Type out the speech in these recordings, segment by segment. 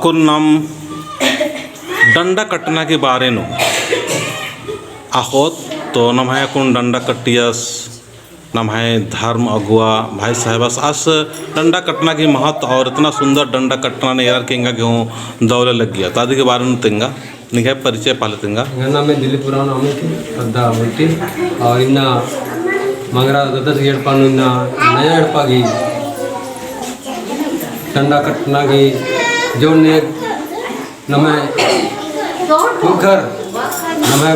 अकुन नम डंडा कटना के बारे नो आखोत तो नम है अकुन डंडा कटियस नम है धर्म अगुआ भाई साहबस आस डंडा कटना की महत्व और इतना सुंदर डंडा कटना ने यार केंगा क्यों दौले लग गया तादि के बारे में तेंगा निकाय परिचय पाले तेंगा नाम है दिलीप पुराण अमित अद्दा बोलती और इन्ना मंगरा 10 गेट पानु इन्ना नया एडपागी डंडा कटना की जो ने नमः पुरखर नमः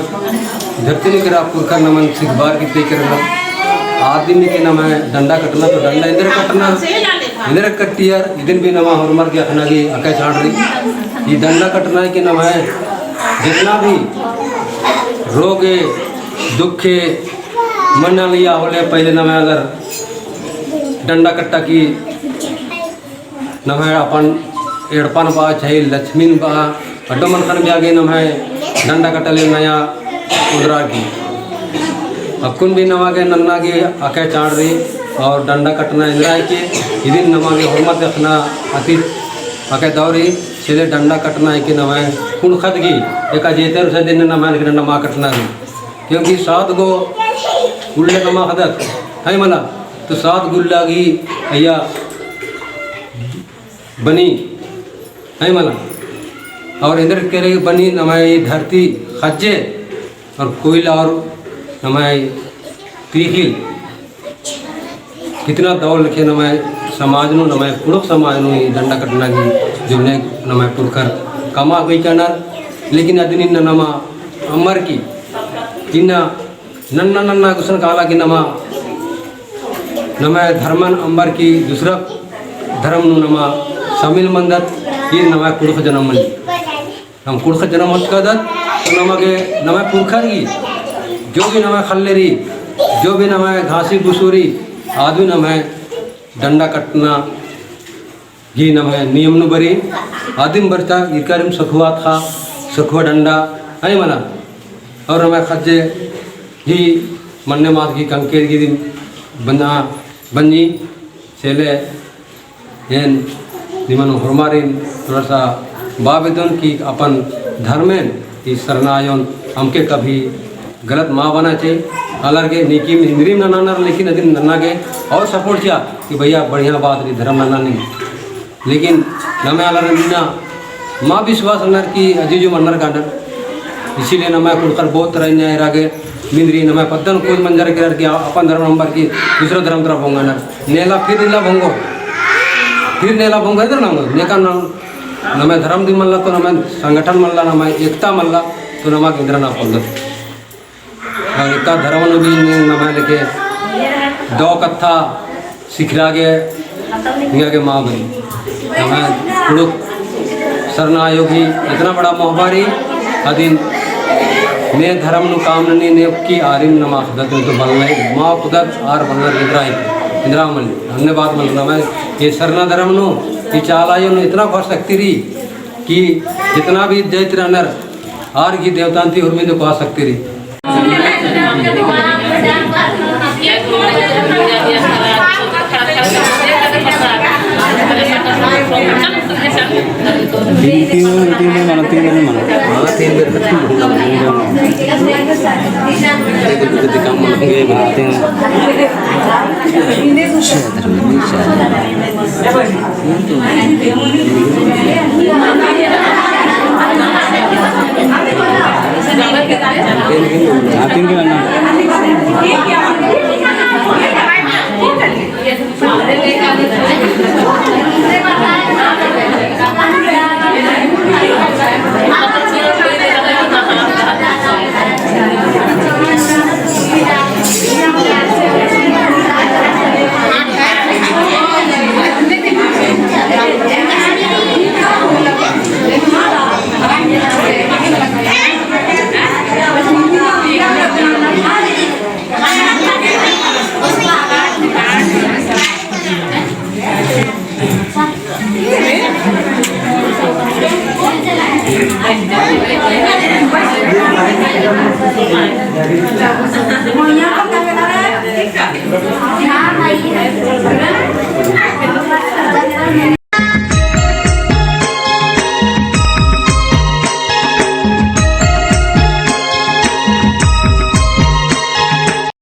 धरती ने करा पुरखर नमन सिखबार की पे करना आदमी के नमः डंडा कटना तो डंडा इंद्र कट्टियर इधन भी नमः हरमर के अपना की अकै छाड़ रही ये डंडा कटना के नमः जितना भी रोग दुख मन लिया होले पहले नमः अगर डंडा कट्टा की नमः अपन एड़पन बा चाहे लक्ष्मीन बा अड्डो मन खन भी आगे नमः डंडा कटले नया उदरा की अकुन भी नवा के नन्ना की आके चाड़ रही और डंडा कटना इंदिरा के इदिन नमा के हरमत रखना अति आके दौरी सीधे डंडा कटना है कि नमः कुण खत की एक जेतर से दिन नमा के नमा कटना की क्योंकि 7 गो गुल्ले नमा हदत है मला तो 7 गुल्ला की भैया बनी है मला और इधर करे बनी नमाई धरती खज्जे और कोयला और नमाई तीखिल कितना दौड़ लिखे नमाई समाज नु नमाई पुरुष समाज नु डंडा कटना की जो ने नमाई पुरखर कमा गई करना लेकिन अदनी नमा अमर की इन्ना नन्ना नन्ना गुसन काला की नमा नमाई धर्मन अमर की दूसरा धर्म नु नमा शामिल मंदत ये नवा कुड़ख जन्म मली हम कुड़ख जन्म मत कदत तो नमगे नवा पुरखर की जो भी नवा खल्लेरी जो भी नवा घासी बुसूरी आदमी नवा डंडा कटना ये नवा नियम नु बरी आदिम बरता इरकारिम सखुआ था सखुआ डंडा है मना और नवा खज्जे ही मन्ने मात की कंकेर की दिन बना बनी चले येन निमन हरमारिन थोड़ा सा बाबेदन की अपन धर्में इस शरणायन हमके कभी गलत माँ बना चाहिए अलग निकी इंद्री नन्ना लेकिन अदिन नन्ना के और सपोर्ट किया कि भैया बढ़िया बात रही धर्म नन्ना नहीं लेकिन नमे अलग नीना माँ विश्वास नर की अजीजु मन्नर का नर इसीलिए नमे कुलकर बहुत तरह न्याय रागे मिंद्री नमे पद्दन कोई मंजर कर किया अपन धर्म नंबर की दूसरा धर्म तरफ होंगे नर नेला फिर नीला भंगो फिर नेला भंग इधर ना नेका नमे धर्म दिन मल्ला तो नमे संगठन मल्ला नमे एकता मल्ला तो नमा इंद्र ना पल्लत और एकता धर्म भी नमे लेके 2 कथा सिखला के निया के माँ बनी नमे पुरुष शरणायोगी इतना बड़ा मोहबारी अधीन ने धर्म नु काम ने की आरिम नमा खुदत तो बनना माँ खुदत आर बनना इंदिरा मल्ली हमने बात मतलब मैं ये सरना धर्म नो ये चालायो नो इतना कह सकती रही कि जितना भी दैत्र नर आर की देवतांती और में तो कह सकती रही